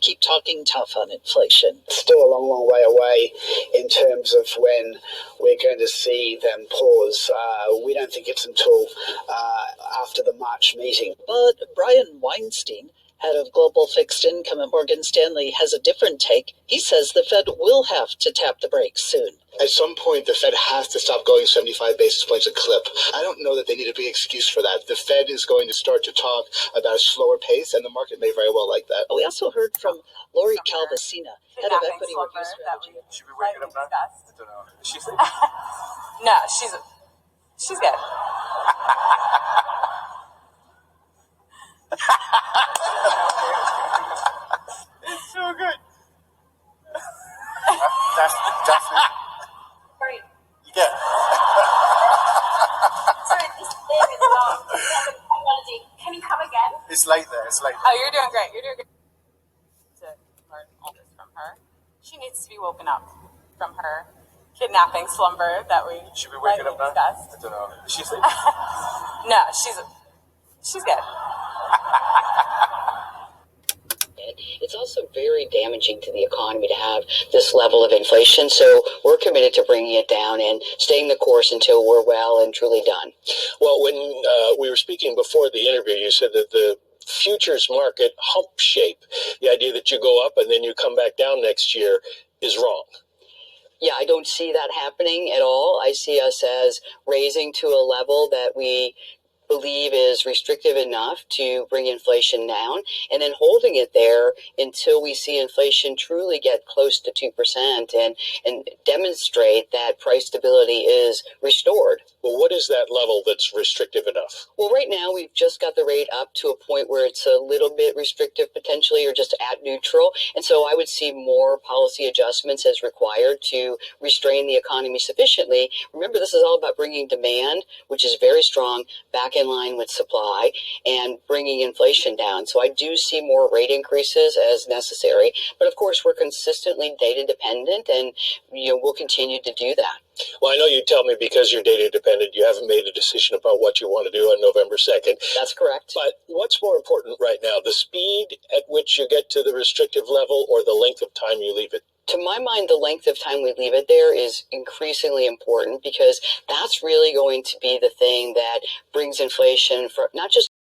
keep talking tough on inflation. Still a long, long way away in terms of when we're going to see them pause. We don't think it's until after the March meeting. But Brian Weinstein, head of global fixed income at Morgan Stanley, has a different take. He says the Fed will have to tap the brakes soon. At some point, the Fed has to stop going 75 basis points a clip. I don't know that they need a big excuse for that. The Fed is going to start to talk about a slower pace, and the market may very well like that. We also heard from Lori Calvasina, head of equity review strategy. Should we wake it up now? I don't know. Is she asleep? No, she's good. It's so good. That's Great. yeah. Sorry, this thing is long. Can you come again? It's late there. It's late. Oh, you're doing great. You're doing great. To learn all this from her, she needs to be woken up from her kidnapping slumber that we Should we wake it up now? discussed. I don't know. Is she asleep? No, she's good. It's also very damaging to the economy to have this level of inflation. So we're committed to bringing it down and staying the course until we're well and truly done. Well, when we were speaking before the interview, you said that the futures market hump shape, the idea that you go up and then you come back down next year, is wrong. Yeah, I don't see that happening at all. I see us as raising to a level that we believe is restrictive enough to bring inflation down, and then holding it there until we see inflation truly get close to 2% and demonstrate that price stability is restored. Well, what is that level that's restrictive enough? Well, right now we've just got the rate up to a point where it's a little bit restrictive potentially, or just at neutral. And so I would see more policy adjustments as required to restrain the economy sufficiently. Remember, this is all about bringing demand, which is very strong, back in line with supply and bringing inflation down. So I do see more rate increases as necessary. But of course, we're consistently data dependent, and we'll continue to do that. Well, I know you tell me because you're data dependent, you haven't made a decision about what you want to do on November 2nd. That's correct. But what's more important right now, the speed at which you get to the restrictive level or the length of time you leave it? To my mind, the length of time we leave it there is increasingly important, because that's really going to be the thing that brings inflation for not just